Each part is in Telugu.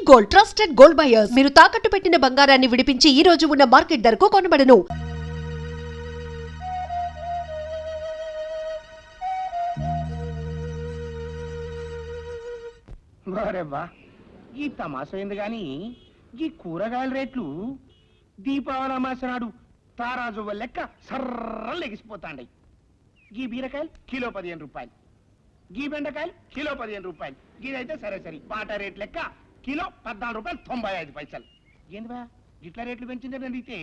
Gold, trusted gold buyers. మీరు తాకట్టు పెట్టిన బంగారాన్ని విడిపించి ఈ రోజు ఉన్న మార్కెట్ ధరకు కొనబడను. వారెవ్వా ఈ తమాసైంది గాని ఈ కూరగాయల రేట్లు దీపావళి అమాస నాడు తారాజు లెక్క సర్రలు ఎగిసిపోతాండి. గీ బీరకాయలు కిలో 15 రూపాయలు, గీ బెండకాయలు కిలో 15 రూపాయలు, గీదైతే సరే సరే బాటా రేట్ లెక్క కిలో 14 రూపాయలు 95 పైసలు. ఏందివా ఇట్లా రేట్లు పెంచిందని అడిగితే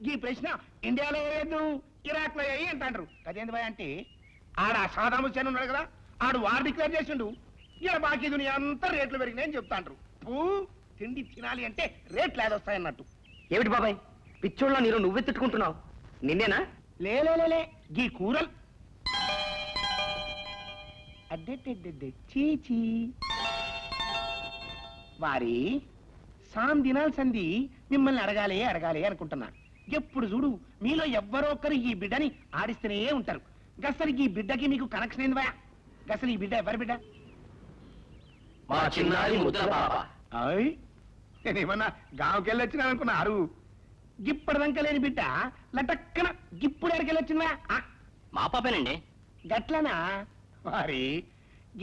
గీ ప్రశ్న ఇండియాలో వేయద్దు ఇరాక్ లో వేయి అంటాండ్రు. అదేందివా అంటే ఆడ సాదాం హుస్సేన్ ఉన్నాడు కదా, ఆడు వార్ డిక్లేర్ చేసిండు. ఇలా బాకీ దునియా అంతా రేట్లు పెరిగినాయని చెప్తాండ్రు. తిండి తినాలి అంటే రేట్లు ఏదొస్తాయన్నట్టు. ఏమిటి బాబాయ్ పిచ్చోళ్ళ నీరు నువ్వే తిట్టుకుంటున్నావు? నిన్నేనా? లేలే గీ కూరలు అడ్డెడ్డెడ్డెడ్డె చీచీ వారి సాం దినాల సంధి మిమ్మల్ని అడగాలి అనుకుంటున్నా. ఎప్పుడు చూడు మీలో ఎవ్వరో ఒకరు ఈ బిడ్డని ఆడిస్తూనే ఉంటారు. గసలు ఈ బిడ్డకి మీకు కనెక్షన్ ఏందివా? గసలు ఈ బిడ్డ ఎవరి బిడ్డ? మా చిన్నారి ముద్ర బాబా. అయ్ నేనేమన్నా గాంకెళ్ళి వచ్చినా అనుకున్నారు. గిప్పటిదాకా లేని బిడ్డ లటక్కన గిప్పుడు ఎడకెళ్ళొచ్చిందా? మా పాపేనండి. గట్లనా? వారి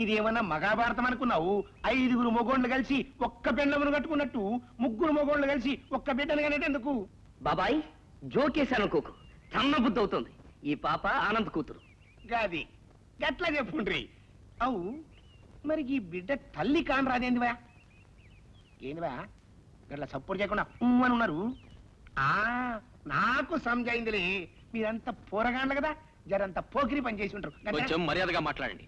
ఇదేమన్నా మహాభారతం అనుకున్నావు? 5 మొగోళ్ళు కలిసి ఒక్క పెండమును కట్టుకున్నట్టు 3 మొగోళ్ళు కలిసి ఒక్క బిడ్డను కనేది ఎందుకు? బాబాయ్ జోకేశానుకోకు, తన్న బుద్ధి అవుతుంది. ఈ పాప ఆనంద్ కూతురు. గాది గట్లా చెప్పుండ్రి. అవు మరి ఈ బిడ్డ తల్లి కాని రాదేందివా? ఏందివా గట్లా సపోర్ట్ చేయకుండా అని ఉన్నారు? నాకు సమజైందిలే, మీరంతా పోరగాండ్ల కదా, జరంతా పోకిరి పని చేసి ఉంటారు. కొంచెం మర్యాదగా మాట్లాడండి.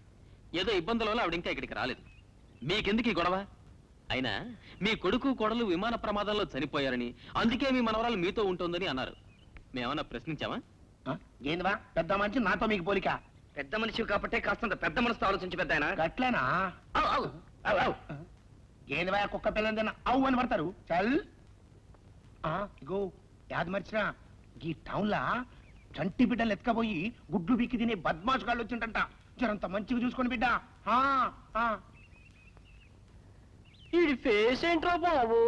ఏదో ఇబ్బందుల వల్ల ఆవిడ ఇంకా ఇక్కడికి రాలేదు. మీకెందుకు ఈ గొడవ? అయినా మీ కొడుకు కోడలు విమాన ప్రమాదంలో చనిపోయారని, అందుకే మీ మనవరాలు మీతో ఉంటుందని అన్నారు. మేమన్నా ప్రశ్నించామా? ఏందివా పెద్ద మనిషి నాతో మీకు పోలిక? పెద్ద మనిషి కాబట్టి కాస్తంత పెద్ద మనసుతో ఆలోచించి పెద్ద ఆయన. గట్లనా? ఏందివా కుక్క పిల్లని తిన్నా అవు అని పడతారు. చల్ ఇగో యాది మర్చినా, ఈ టౌన్ లా చంటి బిడ్డలు ఎత్తుకపోయి గుడ్లు బిక్కి తినే బద్మాష్ గాళ్ళు వచ్చింటంట. జరంత మంచిగా చూసుకొని బిడ్డ. ఈ ఫేస్ ఏంట్రా బాబు?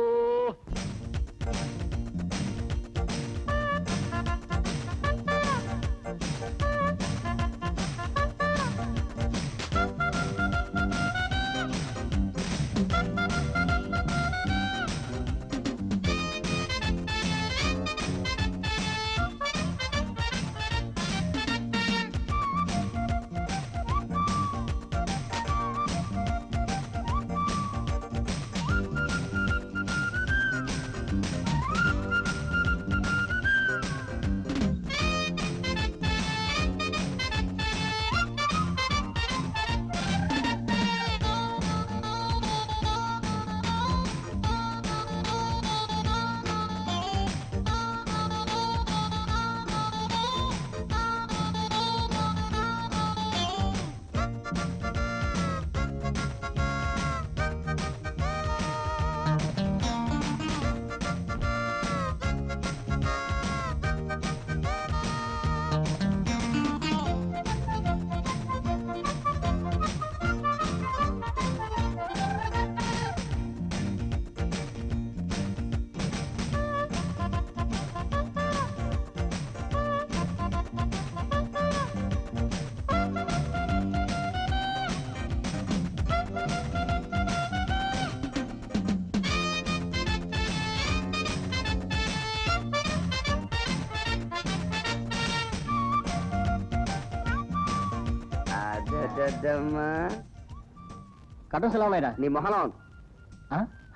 కటన్స్ ఎలా ఉన్నాయిరా? నీ మొహలం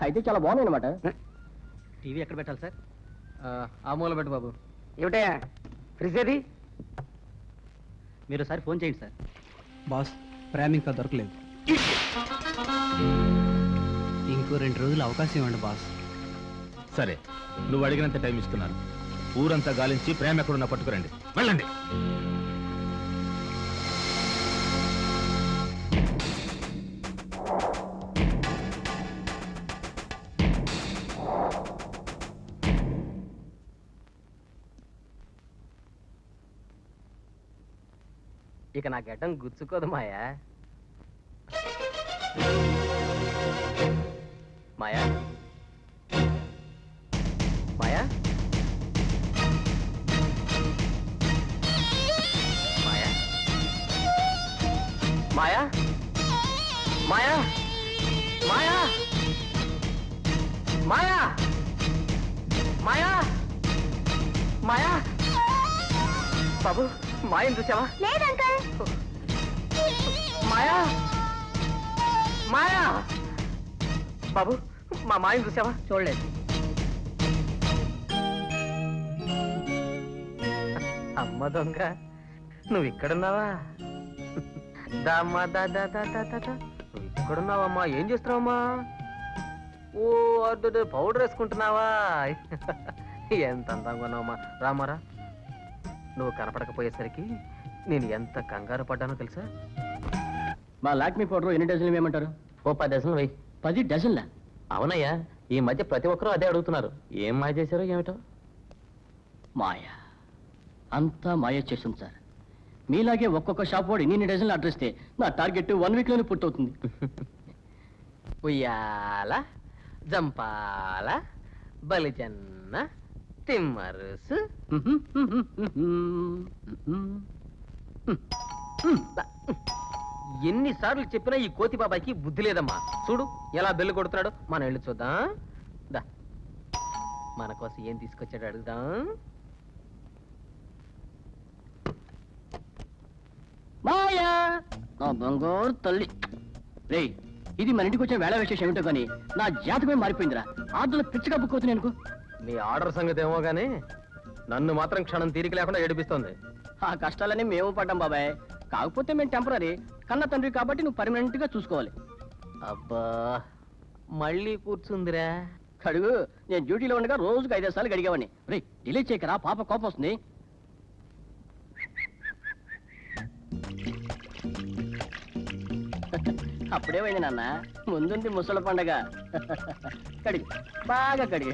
అయితే చాలా బాగున్నాయి అనమాట. టీవీ ఎక్కడ పెట్టాలి సార్? ఆ మూల పెట్టు బాబు. ఏమిటయా ఫ్రిడ్జ్ ఏది? మీరు ఒకసారి ఫోన్ చేయండి సార్. బాస్ ప్రేమ ఇంకా దొరకలేదు. ఇంకో 2 రోజులు అవకాశం ఇవ్వండి బాస్. సరే, నువ్వు అడిగినంత టైం ఇస్తున్నాను. ఊరంతా గాలించి ప్రేమ ఎక్కడున్నా పట్టుకురండి. వెళ్ళండి. ఇక నా గడ్డం గుచ్చుకోదు మాయా. మాయా మాయా మాయా మాయా మాయా మాయా మాయా మాయా మాయా బాబు మాయను చూసావా మాయా మాయా బాబు మా మాయను చూసావా చూడలేదు అమ్మ దొంగ నువ్వు ఇక్కడున్నావా దామ్మా దా దా దా దా దా దా. నువ్వు ఇక్కడున్నావమ్మా ఏం చేస్తున్నావమ్మా ఓ అడ్డు పౌడర్ వేసుకుంటున్నావా ఎంత అందంగా ఉన్నావమ్మా రామారా నువ్వు కనపడకపోయేసరికి నేను ఎంత కంగారు పడ్డానో తెలుసా మా లాక్మీ పౌడర్ ఎన్ని డజన్లు వేయమంటారు? ఓ 10 డజన్లు వెయ్యి 10 డజన్లా? అవునయ్యా ఈ మధ్య ప్రతి ఒక్కరూ అదే అడుగుతున్నారు ఏం మాయ చేశారో ఏమిటో మాయ అంతా మాయ చేస్తుంది సార్. మీలాగే ఒక్కొక్క షాప్ వాడు ఇన్ని డజన్లు అడ్రస్ ఇస్తే నా టార్గెట్ 1 వీక్లోనే పూర్తవుతుంది. ఉయ్యాల జంపాల బలిజన్న తిమ్మరుసు ఎన్నిసార్లు చెప్పినా ఈ కోతి బాబాయ్కి బుద్ధి లేదమ్మా చూడు ఎలా బెల్లు కొడుతున్నాడు మనం వెళ్ళి చూద్దాం దా మన కోసం ఏం తీసుకొచ్చాడు అడుగుదాం మాయా నా బంగారు తల్లి రే ఇది మన ఇంటికి వచ్చిన వేళ విశేషం ఏమిటో కానీ నా జాతకమే మారిపోయిందిరా. ఆర్డర్లో పిచ్చగా బుక్ అవుతుంది అనుకో. మీ ఆర్డర్ సంగతి ఏమో గానీ నన్ను మాత్రం క్షణం తీరిక లేకుండా ఏడిపిస్తోంది ఆ కష్టాలన్నీ మేము పడ్డాం బాబాయ్. కాకపోతే మేము టెంపరీ, కన్న తండ్రి కాబట్టి నువ్వు పర్మనెంట్ గా చూసుకోవాలి. అబ్బా మళ్ళీ కూర్చుందిరా కడుగు నేను డ్యూటీలో ఉండగా రోజుకు 5 సార్లు గడిగేవాడిని. రే డిలే చేయకరా పాప కోపం వస్తుంది. అప్పుడేమైంది నాన్న ముందుంది ముసల పండగ. కడిగి బాగా కడిగి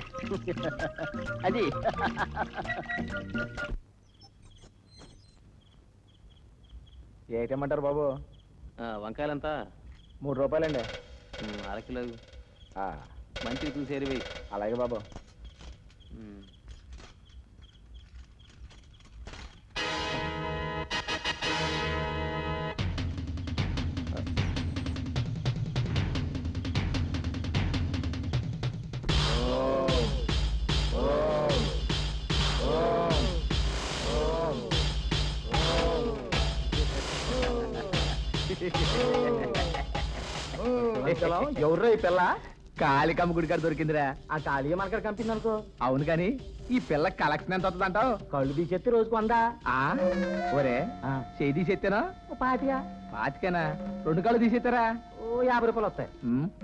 అది ఏటేమంటారు బాబు వంకాయలంతా 3 రూపాయలండి 1/2 కిలో మంచిగా చూసి ఎరివి అలాగే బాబు ఎవర్రా ఈ పిల్ల కాళికమ్మ గుడి కాడ దొరికిందిరా. ఆ ఖాళీ మనకడ కంపింది అనుకో అవును కాని ఈ పిల్ల కలెక్షన్ ఎంత వస్తుందంటావు? కళ్ళు తీసేస్తే రోజుకు 100 ఒరే చేయి తీసేత్తేనా? 25 పాతికేనా? 2 కళ్ళు తీసేస్తారా? ఓ 50 రూపాయలు వస్తాయి.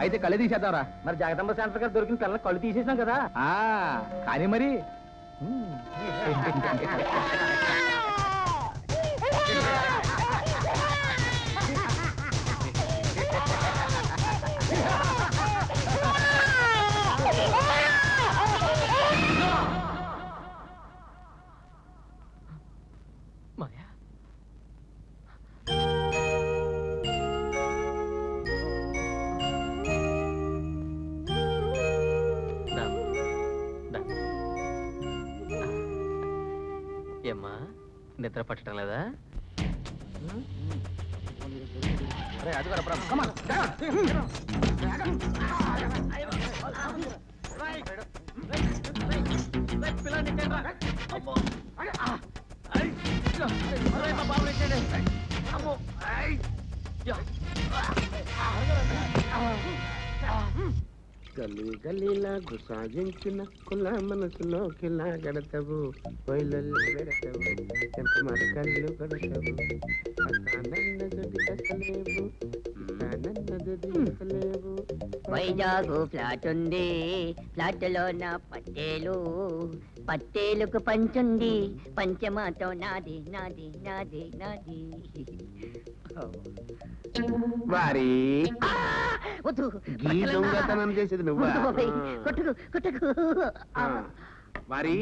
అయితే కళ్ళు తీసేద్దాంరా. మరి జగదంబ సెంటర్ గారు దొరికిన పిల్లలు కళ్ళు తీసేసాం కదా. కానీ మరి మాయా ఏమ్మా నిద్ర పట్టడం లేదా? అది గల్లీ గల్లీలా గుసాగించిన కుల మనసులోకి లాగడతావు కొయ్యలు పెడతావు ఎంత మన కళ్ళు కొడతావు వైజాగు ఫ్లాట్ ఉంది, ఫ్లాట్ లో నా పట్టేలు, పట్టేలుకు పంచుంది, పంచమాతో నాది నాది నాది నాది. వారి వద్దు, ఈ దొంగతనం చేసేది నువ్వా? వద్దు బాబాయ్, కొట్టుకు కొట్టుకు. వారి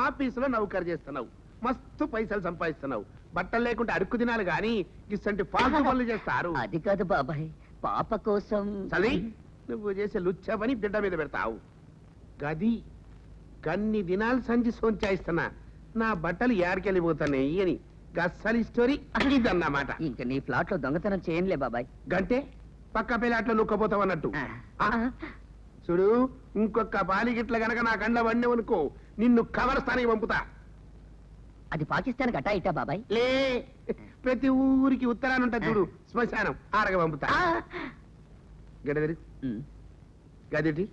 ఆఫీసులో నౌకరు చేస్తున్నావు, మస్తు పైసలు సంపాదిస్తున్నావు, బట్టలు లేకుండా అడుక్కు తినాలి గాని ఇసంటి ఫాల్తు పనులు చేస్తారు. అది కాదు బాబాయ్, పాప కోసం. చలి నువ్వు చేసే లుచ్చ పని బిడ్డ మీద పెడతావు. గది గన్ని దినాలు సంచి సోంచాయిస్తున్నా నా బట్టలు యాడికెళ్ళిపోతున్నాయి అని గస్సలి స్టోరీ ఇదన్నమాట. ఇంక నీ ఫ్లాట్ లో దొంగతనం చేయనులే బాబాయ్. గంటే పక్క పిల్లాట్లో నుక్కపోతావు అన్నట్టు. చూడు, ఇంకొక బాలిగిట్ల గనక నా కండ్ల వండేవనుకో నిన్ను కవరస్థానికి పంపుతా. అది పాకిస్తాన్ గట్టా ఇట్టా బాబాయ్. లే, ప్రతి ఊరికి ఉత్తరాన్ని ఉంటుంది చూడు శ్మశానం, ఆరగ పంపుతా. గడదరి గదిటి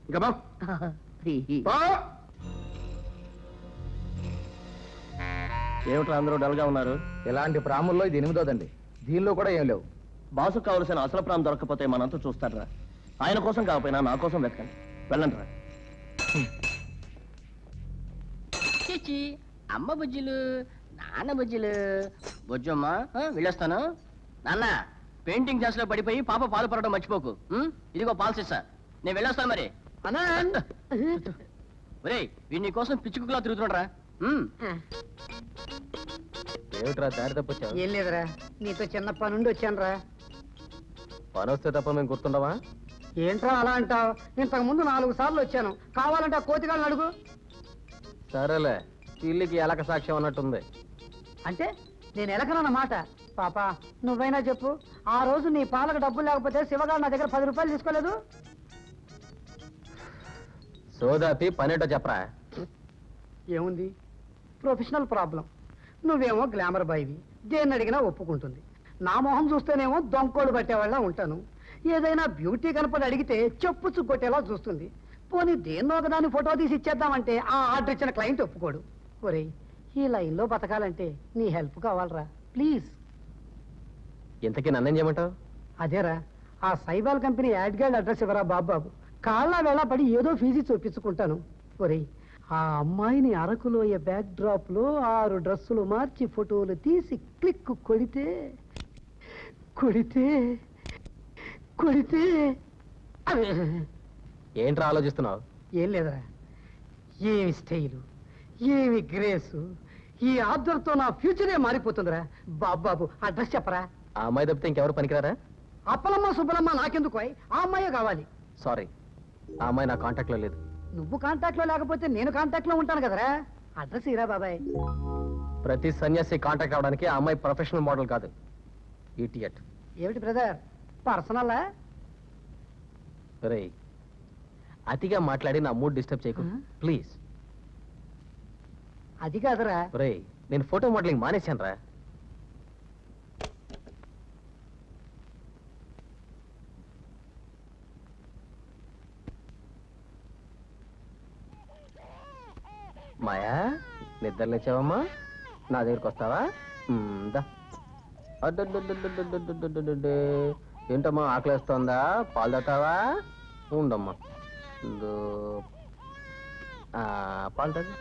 ఇంకా బా ఏమిట్రా అందరూ డల్గా ఉన్నారు? ఇలాంటి ప్రాముల్లో ఇది 8వ, దీనిలో కూడా ఏం లేవు. బాసు కావలసిన అసలు ప్రాణం దొరకపోతే మనంతా చూస్తారా? ఆయన కోసం కాకపోయినా నా కోసం వెతకండి. వెళ్ళండి రా. అమ్మ బుజ్జులు, నాన్న బుజ్జులు. బుజ్జమ్మ వెళ్ళొస్తాను. నాన్న పెయింటింగ్ క్లాస్ లో పడిపోయి పాప పాలు పడడం మర్చిపోకు. ఇదిగో పాలు సిస్సా, నేను వెళ్ళొస్తాను మరి. ఒరే, వీడి నీ కోసం పిచ్చి కుక్కలా తిరుగుతున్నాడు రా. ఏమిట్రా దారి తప్పొచ్చావు? ఏం లేదురా, నీతో చిన్న పనుండి వచ్చాను రా. పని వస్తే తప్ప మేము గుర్తుండవా? ఏంట్రా అలా అంటావు? ఇంతకు ముందు 4 సార్లు వచ్చాను. కావాలంటే ఆ కోతిగాళ్ళని అడుగు. సరేలే, ఇల్లుకి ఎలక సాక్ష్యం అన్నట్టుంది. అంటే నేను ఎలకనన్నమాట. పాప నువ్వైనా చెప్పు, ఆ రోజు నీ పాలకు డబ్బులు లేకపోతే శివగాడు నా దగ్గర 10 రూపాయలు తీసుకోలేదు. సోదాపి పనేటో చెప్పరా. ఏముంది, ప్రొఫెషనల్ ప్రాబ్లం. నువ్వేమో గ్లామర్ బాయ్వి, దేన్ని అడిగినా ఒప్పుకుంటుంది. నా మొహం చూస్తేనేమో దొంకోడు పట్టేవాళ్ళ ఉంటాను. ఏదైనా బ్యూటీ కనపడి అడిగితే చెప్పుచ్చు కొట్టేలా చూస్తుంది. పోనీ దేన్నో ఒకదాని ఫోటో తీసి ఇచ్చేద్దామంటే ఆ ఆర్డర్ ఇచ్చిన క్లయింట్ ఒప్పుకోడు. ఒరేయ్, ఈ లైన్లో బతకాలంటే నీ హెల్ప్ కావాలరా, ప్లీజ్. ఇంతకీ నన్నేం చేయమంటావు? అదేరా, ఆ సైబాల్ కంపెనీ యాడ్ గైడ్ అడ్రస్ ఇవ్వరా బాబు. కాళ్ళ వేళ పడి ఏదో ఫీజు చూపించుకుంటాను. ఒరేయ్, ఆ అమ్మాయిని అరకులోయ బ్యాక్ డ్రాప్ లో 6 డ్రెస్సులు మార్చి ఫోటోలు తీసి క్లిక్ కొడితే కొడితే కొడితే ఏంట్రా ఆలోచిస్తున్నావు? ఏం లేదురా, ఏమి స్టైలు, ఏమి గ్రేసు. ఈ ఆర్డర్తో నా ఫ్యూచరే మారిపోతుందిరా. బాబు అడ్రస్ చెప్పరా. ఆ అమ్మాయి తప్పితే ఇంకెవరు పనికిరారా? అప్పలమ్మ సుబ్బలమ్మ నాకెందుకు, ఆ అమ్మాయే కావాలి. సారీ, ఆ అమ్మాయి నా కాంటాక్ట్ లో లేదు. నువ్వు కాంటాక్ట్ లో లేకపోతే నేను కాంటాక్ట్ లో ఉంటాను కదరా. అడ్రస్ ఇరా బాబాయ్. ప్రతి సన్యాసి కాంటాక్ట్ అవడానికి ఆ అమ్మాయి ప్రొఫెషనల్ మోడల్ కాదు, ఇడియట్. ఏమిటి బ్రదర్, పర్సనల్? రేయ్, అతిగా మాట్లాడి నా మూడ్ డిస్టర్బ్ చేయకు ప్లీజ్. అది కాదురా. రేయ్, నేను ఫోటో మోడలింగ్ మానేశాను రా. మాయా, నిద్ర లేచావమ్మా? నా దగ్గరికి వస్తావా? దా. ఏంటమ్మా ఆకలేస్తోందా? పాలు తాగుతావా? ఉండమ్మా, పాలు తాగు.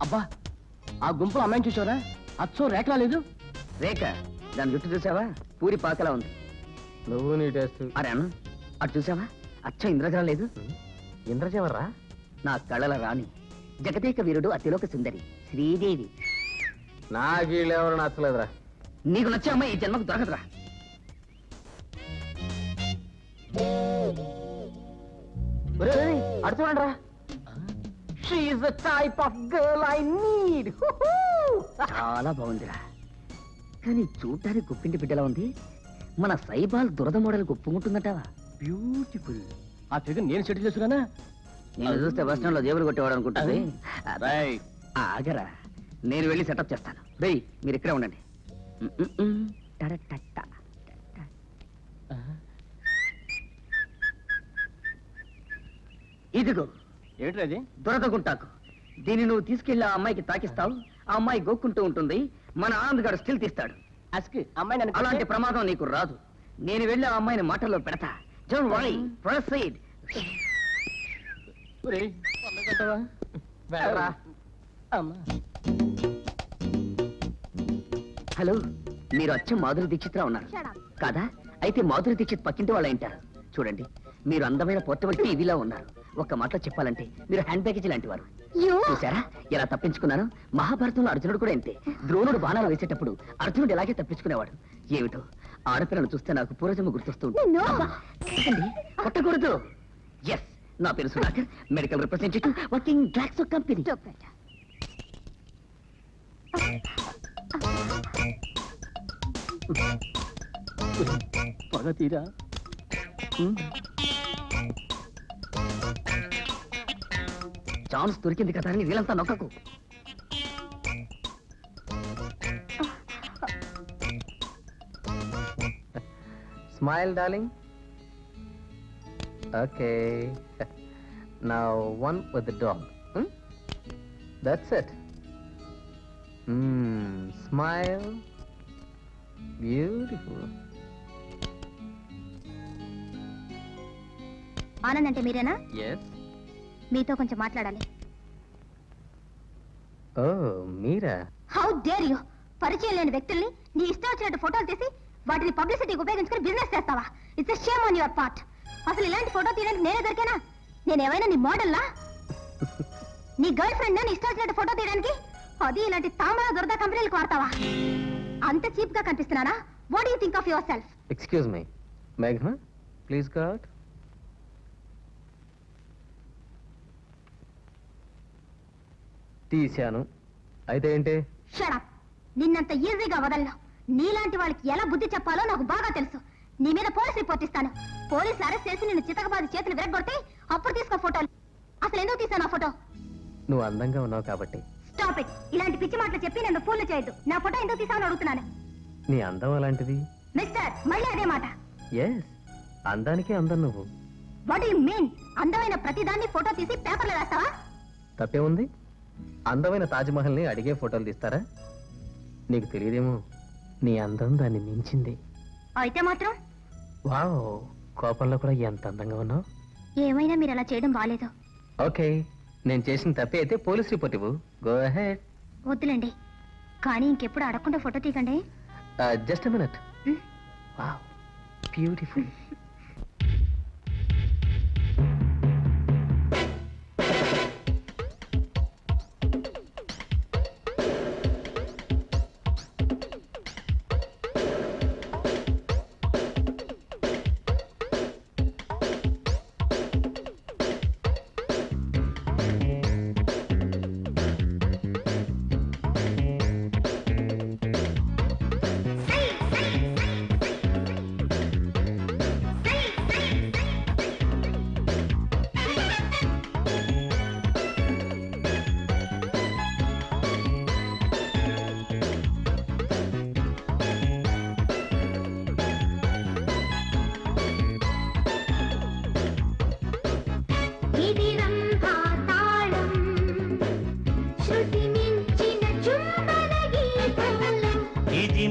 అబ్బా, ఆ గుంపులో అమ్మాయిని చూసావరా? అచ్చో రేఖలా లేదు. రేఖ, దాని జుట్టు చూసావా? పూరి పాకలా ఉంది. నువ్వు నీ టేస్ట్. అరే అన్న, అటు చూసావా? అచ్చం ఇంద్రజలం లేదు. ఇంద్రజెవర్రా? నా కళల రాణి, జగదేక వీరుడు, అతిలోక సుందరి శ్రీదేవి. నాకు వీళ్ళెవరు నచ్చలేదురా. నీకు నచ్చే అమ్మాయి ఈ జన్మకు దొరకదురా. అడు చూడండి రా. She is the type of girl I need. చాలా బాగుందిరా, కానీ చూడ్డానికి గుప్పింటి బిడ్డలా ఉంది. మన సైబాల్ దురద మోడల్ గుప్పుకుంటుందటవా? బ్యూటిఫుల్. ఆ ఫిగర్ నేను సెటిల్ చేసుకున్నానా? నేను చూస్తే బస్ స్టాండ్ లో దేవుడు కొట్టేవాడు అనుకుంటుంది. రైట్. ఆగరా, నేను వెళ్ళి సెటప్ చేస్తాను. రేయ్, మీరు ఇక్కడే ఉండండి. టడటట్ట. ఇదిగో ఏమిటది? దురద గుంటాకు. దీన్ని నువ్వు తీసుకెళ్లి ఆ అమ్మాయికి తాకిస్తావు. ఆ అమ్మాయి గోక్కుంటూ ఉంటుంది. మన ఆనంద్ స్టిల్ తీస్తాడు. అస్కి అమ్మాయి నన్ను అలాంటి ప్రమాదం నీకు రాదు. నేను వెళ్ళి ఆ అమ్మాయిని మాటల్లో పెడతా. Don't worry, proceed. వెళ్ళరా. అమ్మా. హలో, మీరు అచ్చం మాధురి దీక్షిత్రా ఉన్నారు కాదా? అయితే మాధురి దీక్షిత్ పక్కింటి వాళ్ళ ఇంటారు. చూడండి, మీరు అందమైన పోర్టబుల్ టీవీలా ఉన్నారు. ఒక్క మాటలో చెప్పాలంటే మీరు హ్యాండ్ బ్యాగేజ్ లాంటి వారు. చూసారా ఎలా తప్పించుకున్నాను? మహాభారతంలో అర్జునుడు కూడా ఇంతే. ద్రోణుడు బాణాలు వేసేటప్పుడు అర్జునుడు ఇలాగే తప్పించుకునేవాడు. ఏమిటో ఆడపిల్లను చూస్తే నాకు పూర్వజన్మ గుర్తొస్తూ ఉంటుంది. అబ్బా, ఏంటి? కొట్టకూడదు. ఎస్, నా పేరు Sudhakar, medical representative, working Glaxo company. పగ తీరా. ఛాన్స్ దొరికింది కదా అని వీళ్ళంతా నొక్కకు. Smile, darling. Okay. Now one with the dog. That's it. Smile. Beautiful. Anand అంటే మీరేనా? Yes. మీతో కొంచెం మాట్లాడాలి. Oh, Meera? How dare you! పరిచయం లేని వ్యక్తుల్ని నీ ఇష్టం వచ్చినట్టు ఫోటోలు తీసి వాటిని పబ్లిసిటీకి ఉపయోగించుకుని బిజినెస్ చేస్తావా? It's a shame on your part. అసలు ఇలాంటి ఫోటో తీయడానికి నేనే దొరికానా? నేనేమైనా నీ మోడల్లా? నీ గర్ల్ ఫ్రెండ్ నీ ఇష్టం వచ్చినట్టు ఫోటో తీయడానికి? అది ఇలాంటి తామర దురద కంపెనీలకు వాడతావా? అంత చీప్ గా కనిపిస్తున్నానా? What you think of yourself? Excuse me. Meghna, please go out. తీశాను. అయితే ఏంటి? Shut up. నిన్నంత ఈజీగా వదలను. నీలాంటి వాళ్ళకి ఎలా బుద్ధి చెప్పాలో నాకు బాగా తెలుసు. నీ మీద పోలీస్ రిపోర్ట్ ఇస్తాను. పోలీసులు అరెస్ట్ చేసి నిన్ను చితకబాది చేతులు విరగొడితే అప్పుడు తీసుకో ఫోటోలు. అసలు ఎందుకు తీసాను ఆ ఫోటో? నువ్వు అందంగా ఉన్నావు కాబట్టి. Stop it. ఇలాంటి పిచ్చి మాటలు చెప్పి నన్ను ఫూల్ చేయొద్దు. నా ఫోటో ఎందుకు తీసావని అడుగుతున్నాను. నీ అందం అలాంటిది. మిస్టర్, మళ్ళీ అదే మాట. ఎస్, అందానికే అందం నువ్వు. What you mean? అందమైన ప్రతిదాన్ని ఫోటో తీసి పేపర్లో వేస్తావా? తప్పే ఉంది? అందమైన తాజ్మహల్ని అడిగే ఫోటోలు తీస్తారా? నీకు తెలియదేమో, నీ అందం దాన్ని మించింది. అయితే మాత్రం వావ్, కోపంలో కూడా ఎంత అందంగా ఉన్నావు. ఏమైనా మీరు అలా చేయడం బాలేదు. ఓకే, నేను చేసిన తప్పే అయితే పోలీస్ రిపోర్ట్ ఇవ్వు. Go ahead. వద్దులేండి, కానీ ఇంకెప్పుడు అడగకుండా ఫోటో తీయకండి. Just minute. Wow, beautiful.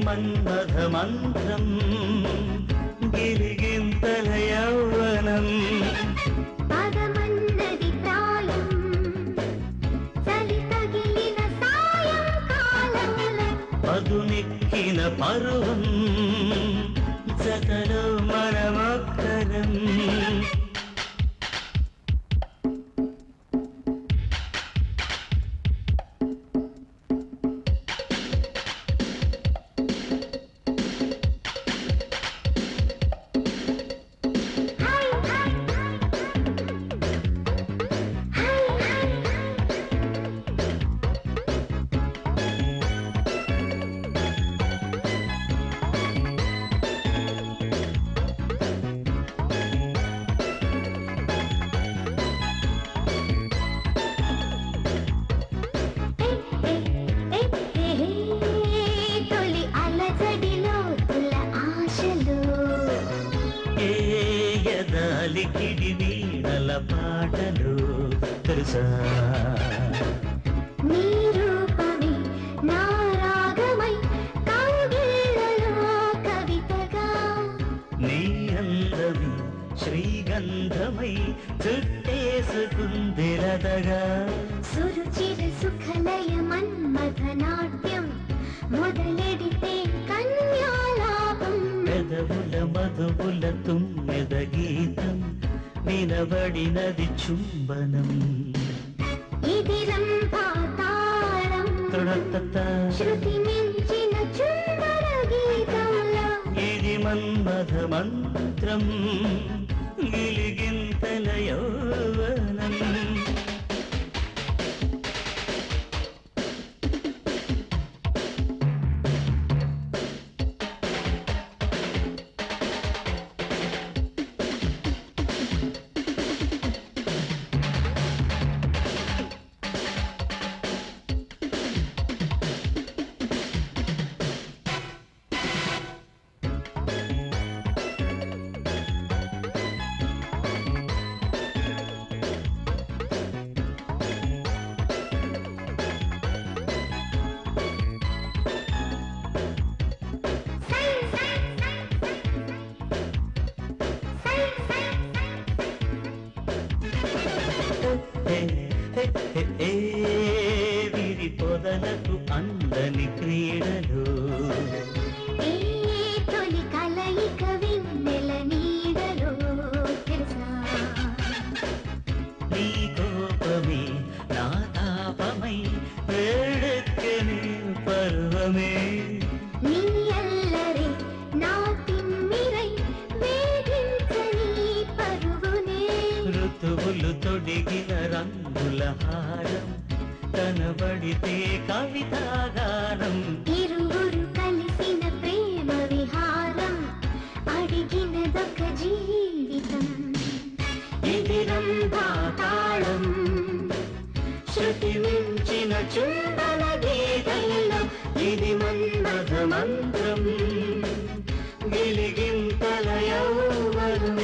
మన్మథ మంత్రం గిరిగింతల యౌవనం పదమన్నది ప్రాయం చలి తగిలిన సాయంకాలం పదునెక్కిన పర్వం జతలో మనమొక్కరం లికిడి వీణల పాటలు తెలుసా నీ రూపమే నా రాగమై కౌగిళ్ళలో కవితగా నీ అందమి శ్రీగంధమై చుట్టేసుకుందిరదగా సురుచిర సుఖలయం మధువుల తుమ్మెద గీతం వినబడినది చుంబనం ఇది రంభా తాళం తొడతత శృతి మించిన చుంబన గీతంలో ఇది మన్మథ మంత్రం గిలిగింతల యౌవనం విరి పొదలకు అందని క్రీడలు ఏ తొలి కలయిక వెన్నెల నీడలో తెలుసా నీ కోపమే నా తాపమై వేడెక్కని పర్వమే నీ అల్లరి నా తిమ్మిరై వేధించని పరుగునే ఋతువులు తొడిగిన రంగుల హారం కనబడితే కవితాగానం ఇరువురు కలిసిన ప్రేమ విహారం అడిగినదొక జీవితం ఇది రంభా తాళం శృతి మించిన చుంబన గీతంలో ఇది మన్మథ మంత్రం గిలిగింతల యౌవనం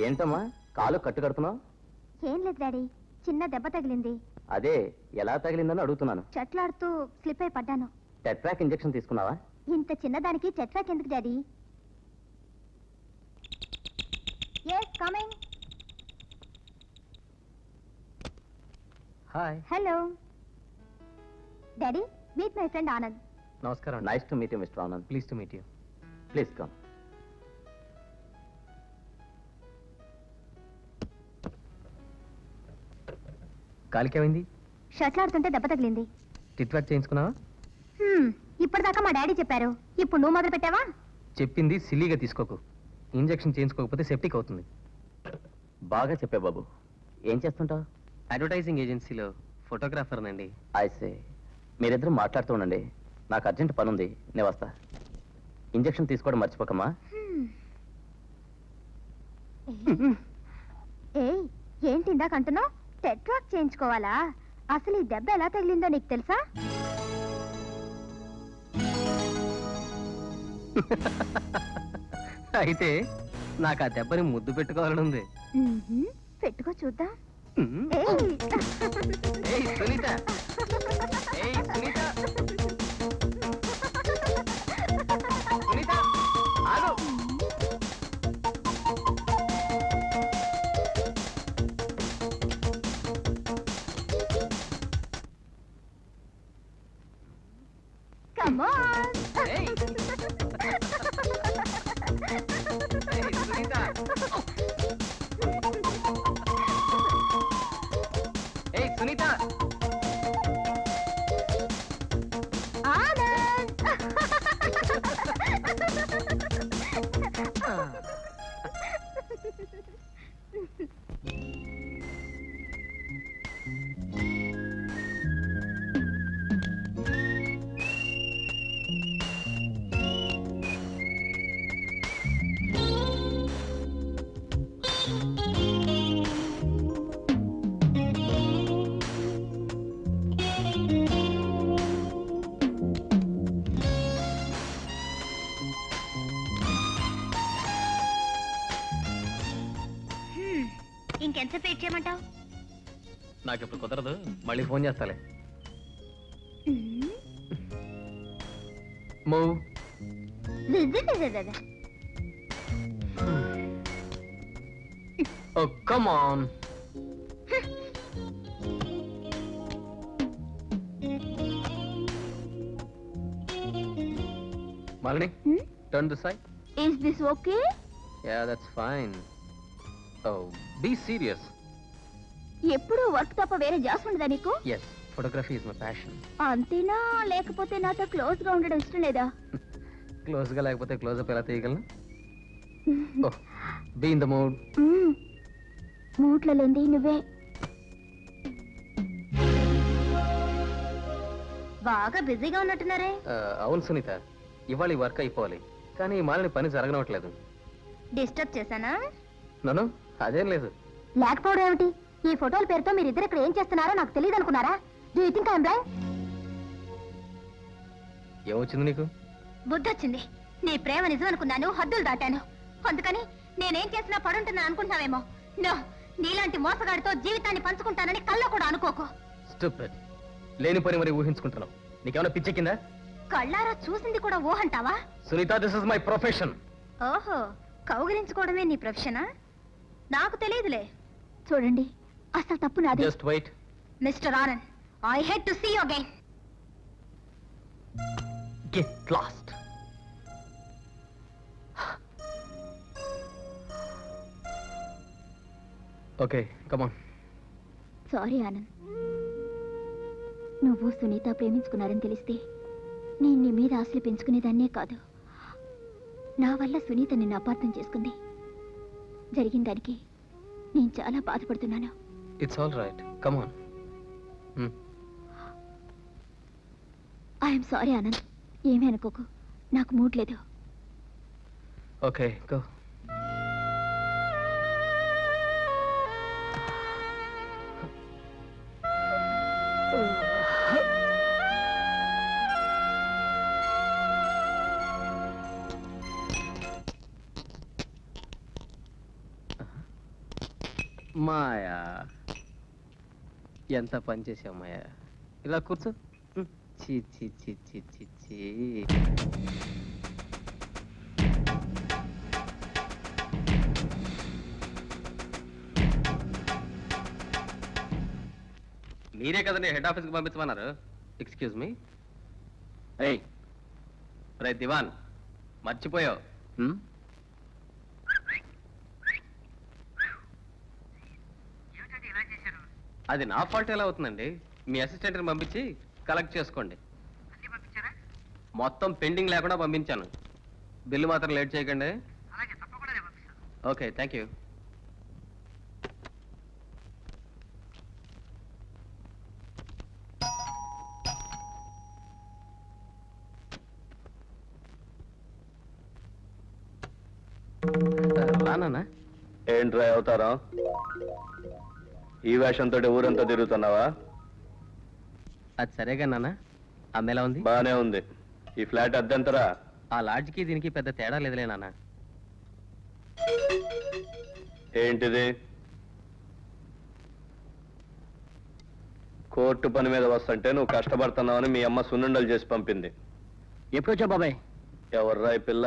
ఏంటమ్మా కాలు కట్టు కడుతున్నావు? ఏం లేదు డాడీ, చిన్న దెబ్బ తగిలింది. అదే ఎలా తగిలిందని అడుగుతున్నాను. చెట్లాడుతూ స్లిప్ అయి పడ్డాను. టెట్రాక్ ఇంజెక్షన్ తీసుకున్నావా? ఇంత చిన్నదానికి చెట్రాక్ ఎందుకు daddy? Yes coming. Hi. Hello daddy, meet my friend Anand. నమస్కారం. Nice to meet you mister Anand. Pleased to meet you. Please come. కాలికేమైంది? షట్లాడుతుంటే దెబ్బ తగిలింది. టిట్వాక్ చేయించుకున్నావా? ఇప్పటిదాకా మా డాడీ చెప్పారు, ఇప్పుడు నువ్వు మొదలు పెట్టావా? చెప్పింది సిల్లీగా తీసుకోకు. ఇంజెక్షన్ చేయించుకోకపోతే సెప్టిక్ అవుతుంది. బాగా చెప్పా బాబు. ఏం చేస్తుంటావు? అడ్వర్టైజింగ్ ఏజెన్సీలో ఫోటోగ్రాఫర్నండి. ఐసే. మీరిద్దరూ మాట్లాడుతూ ఉండండి, నాకు అర్జెంట్ పని ఉంది, నేను వస్తా. ఇంజెక్షన్ తీసుకోవడం మర్చిపోకమ్మా. ఏయ్, ఏంటి ఇందాక అంటున్నావు? టెట్రాక్ చేయించుకోవాలా? అసలు ఈ దెబ్బ ఎలా తగిలిందో నీకు తెలుసా? అయితే నాకు ఆ దెబ్బని ముద్దు పెట్టుకోవాలని ఉంది. పెట్టుకో చూద్దాం. ఏయ్ సునీత, ఏయ్ సునీత, సునీత ఆగు. Come on. ఏయ్ ఏయ్ సునీత, ఏయ్ సునీత. ఆనంద్. ఇంకెంతసేపు వెయిట్ చేయమంటావు? నాకు ఇప్పుడు కుదరదు, మళ్ళీ ఫోన్ చేస్తాలే. Move. Oh come on. Malini, turn this side. Is this okay? Yeah, that's fine. Oh, be serious. ఎప్పుడు వర్క్ తప్ప వేరే జాస్ ఉండదా నీకు? Yes, photography is my passion. అంతేనా లేకపోతే నాతో క్లోజ్ గా ఉండడం ఇష్టం లేదా? Close గా లేకపోతే క్లోజ్ అప్ ఎలా తీయగలను? Oh, be in the mood. మూట్లో లేంది నువ్వే. బాగా బిజీగా ఉన్నట్టున్నారే. అవును సునీత, ఇవాళ ఈ వర్క్ అయిపోవాలి, కానీ ఈ మాలని పని జరగనట్లేదు. డిస్టర్బ్ చేశానా? నన్ను అదేం లేదు. లేకపోవడం ఏమిటి? ఈ ఫోటోల పేరుతో మీరిద్దరు ఇక్కడ ఏం చేస్తున్నారో నాకు తెలియదు అనుకున్నారా? Do you think I am blind? ఏమొచ్చింది నీకు? బుద్ధి వచ్చింది. నీ ప్రేమ నిజం అనుకున్నాను, హద్దులు దాటాను. అందుకని నేనేం చేసినా పడుంటున్నాను అనుకుంటున్నావేమో. నో, నీలాంటి మోసగాడితో జీవితాన్ని పంచుకుంటానని కల్లో కూడా అనుకోకు. Stupid. లేని పని మరి ఊహించుకుంటున్నావు. నీకేమైనా పిచ్చెక్కిందా? కళ్ళారా చూసింది కూడా ఊహంటావా? Sunitha, this is my profession. ఓహో, కౌగిలించుకోవడమే నీ ప్రొఫెషనా? నాకు తెలియదులే. చూడండి, అసలు తప్పు నాది. Just wait. Mister Anand, I hate to see you again. Get lost. Okay, come on. Sorry Anand, నువ్వు సునీత ప్రేమించుకున్నారని తెలిస్తే నేను నీ మీద ఆశలు పెంచుకునేదాన్నే కాదు. నా వల్ల సునీత నిన్ను అపార్థం చేసుకుంది. జరిగిన దానికి నేను చాలా బాధపడుతున్నాను. It's all right, come on. I'm sorry Anand, ఏమీ అనుకోకు, నాకు మూడ్ లేదు. Okay, go. మాయా, ఎంత పని చేసావు మాయా. ఇలా కూర్చో. చీ చీ చీ చీ చీ చీ. మీరే కదండి హెడ్ ఆఫీస్కి పంపించమన్నారు. Excuse me. రే దివాన్, మర్చిపోయావు. అది నా ఫాల్ట్ ఎలా అవుతుందండి? మీ అసిస్టెంట్ని పంపించి కలెక్ట్ చేసుకోండి. మొత్తం పెండింగ్ లేకుండా పంపించాను. బిల్లు మాత్రం లేట్ చేయకండి. Okay, thank you. రానా? ఏంట్రా అవుతారా? ఈ వేషంతో ఊరంతా తిరుగుతున్నావా? అది సరేగా నాన్న. అమ్మ ఎలా ఉంది? బానే ఉంది. ఈ ఫ్లాట్ అద్దెంతరా? ఆ లాడ్జ్కి దీనికి పెద్ద తేడా లేదులే నాన్న. ఏంటిది? కోర్టు పని మీద వస్తుంటే నువ్వు కష్టపడుతున్నావని మీ అమ్మ సున్నుండలు చేసి పంపింది. ఎప్పుడొచ్చా బాబాయ్? ఎవర్రా ఈ పిల్ల?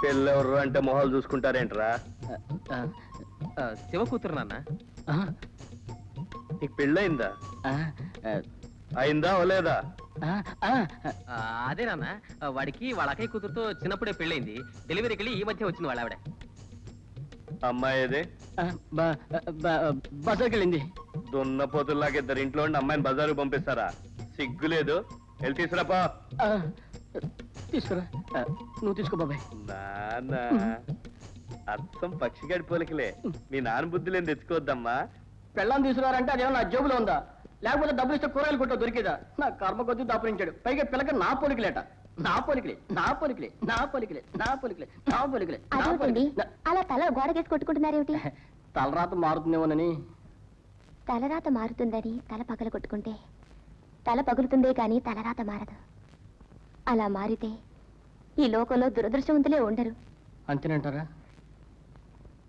పిల్ల ఎవర్రా అంటే మొహాలు చూసుకుంటారేంట్రా? శివ కూతురు నాన్న. నీకు పెళ్ళయిందా? అయిందా అవలేదా? అదే నాన్న, వాడికి వాళ్ళ అక్కయ్య కూతురుతో చిన్నప్పుడే పెళ్ళైంది. డెలివరీకి వెళ్ళి ఈ మధ్య వచ్చింది వాళ్ళ ఆవిడ. అమ్మాయి ఏది? బజార్కి వెళ్ళింది. దున్నపోతుల్లాగా ఇద్దరు ఇంట్లో ఉండి అమ్మాయిని బజారు పంపిస్తారా? సిగ్గులేదు. వెళ్ళి తీసుకురాపా. తీసుకురా. నువ్వు తీసుకో బాబాయ్. నాన్న అర్థం పక్షిగాడి పోలికలే. మీ నాన్న బుద్ధులేం తెచ్చుకోవద్దమ్మా. పెళ్ళాన్ని తీసుకురారంటే అదేమో నా జోబులో ఉందా? లేకపోతే డబ్బులు ఇస్తే కూరగాయలు కొట్టో దొరికేదా? నా కర్మ కొద్దీ దాపురించాడు. పైగా పిల్లక నా పోలికలేట. నా పోలికలే, నా పోలికలే, నా పోలికలే, నా పోలికలే, నా పోలికలే, నా పోలికలే. అలా తల గోడకేసి కొట్టుకుంటున్నారేమిటి? తలరాత మారుతుందేమోనని. తలరాత మారుతుందని తల పగల కొట్టుకుంటే తల పగులుతుందే కానీ తలరాత మారదు. అలా మారితే ఈ లోకంలో దురదృష్టవంతులే ఉండరు. అంతేనంటారా?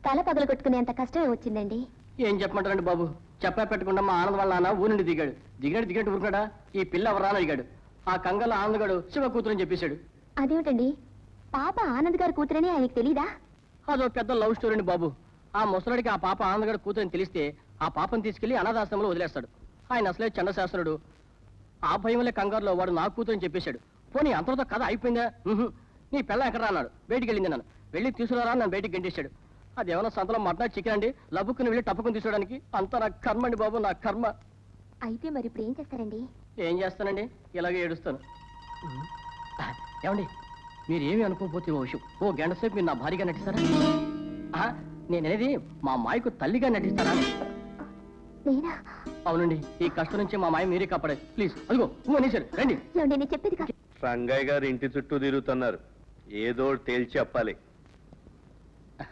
తల పగల కొట్టుకునేంత కష్టమే వచ్చిందండి. ఏం చెప్పమంటారండి బాబు? చెప్పా పెట్టకుండా మా ఆనంద్ వాళ్ళ నాన్న ఊరి నుండి దిగాడు. దిగినట్టు ఊరుకున్నాడా? ఈ పిల్ల ఎవరాని అడిగాడు. ఆ కంగల ఆనందగాడు శివ కూతురు అని చెప్పేశాడు. అదేమిటండి? పాప ఆనంద్ గారి కూతురని ఆయనకు తెలీదా? అదో పెద్ద లవ్ స్టోరీ బాబు. ఆ ముసలాడికి ఆ పాప ఆనంద్ గారి కూతురని తెలిస్తే ఆ పాపను తీసుకెళ్లి అనాథాశ్రమంలో వదిలేస్తాడు. ఆయన అసలే చండశాస్త్రుడు. ఆ భయంలో కంగారులో వాడు నా కూతురని చెప్పేశాడు. పోనీ అంతటితో కథ అయిపోయిందా? నీ పిల్ల ఎక్కడ అన్నాడు. బయటికి వెళ్ళింది. నన్ను వెళ్ళి తీసుకురారా నన్ను బయటికి గంటేశాడు. అదేమన్నా సంతలో మటన్ చికెన్ అండి, లబ్బుకుని వెళ్ళి టప్పుకుని తీసుకోవడానికి. అంతా నా కర్మ అండి బాబు, నా కర్మ. అయితే మరి ఇప్పుడు ఏం చేస్తారండి? ఏం చేస్తానండి, ఇలాగే ఏడుస్తాను. ఏమండి, మీరేమీ అనుకోకపోతే ఓ విషయం. ఓ గంట సేపు మీరు నా భార్యగా నటిస్తారా? నేనేది మా మాయకు తల్లిగా నటిస్తారా? నేనా? అవునండి, ఈ కష్టం నుంచి మా మాయ మీరే కాపాడారు. ప్లీజ్ అదిగో అనేసారు. రండి. నేను చెప్పేది కాదు. రంగయ్య గారు ఇంటి చుట్టూ తిరుగుతున్నారు, ఏదో తేల్చి చెప్పాలి.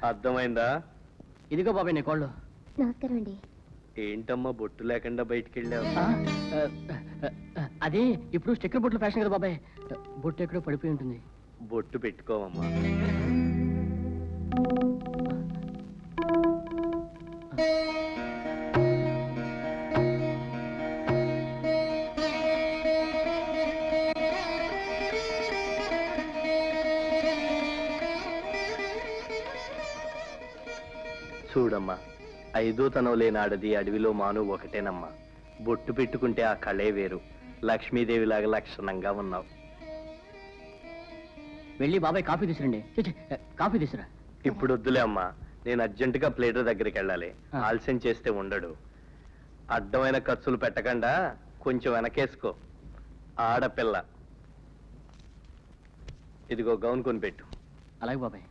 అర్థమైందా? ఇదిగో బాబాయ్ నీ కోళ్ళు. నమస్కారం అండి. ఏంటమ్మా బొట్టు లేకుండా బయటికి వెళ్ళావు? అదే ఇప్పుడు స్టిక్కర్ బొట్లు ఫ్యాషన్ కదా బాబాయ్. బొట్టు ఎక్కడో పడిపోయి ఉంటుంది. బొట్టు పెట్టుకోవమ్మా. చూడమ్మా, ఐదో తనం లేని ఆడది అడవిలో మాను ఒకటేనమ్మా. బొట్టు పెట్టుకుంటే ఆ కళే వేరు. లక్ష్మీదేవిలాగా లక్షణంగా ఉన్నావు. వెళ్ళి బాబాయ్ కాఫీ తీసురండి. కాఫీ తీసురా. ఇప్పుడు వద్దులే అమ్మా, నేను అర్జెంటుగా ప్లేటర్ దగ్గరికి వెళ్ళాలి. ఆలస్యం చేస్తే ఉండడు. అడ్డమైన ఖర్చులు పెట్టకుండా కొంచెం వెనకేసుకో. ఆడపిల్ల. ఇదిగో గౌన్ కొనిపెట్టు. అలాగే బాబాయ్.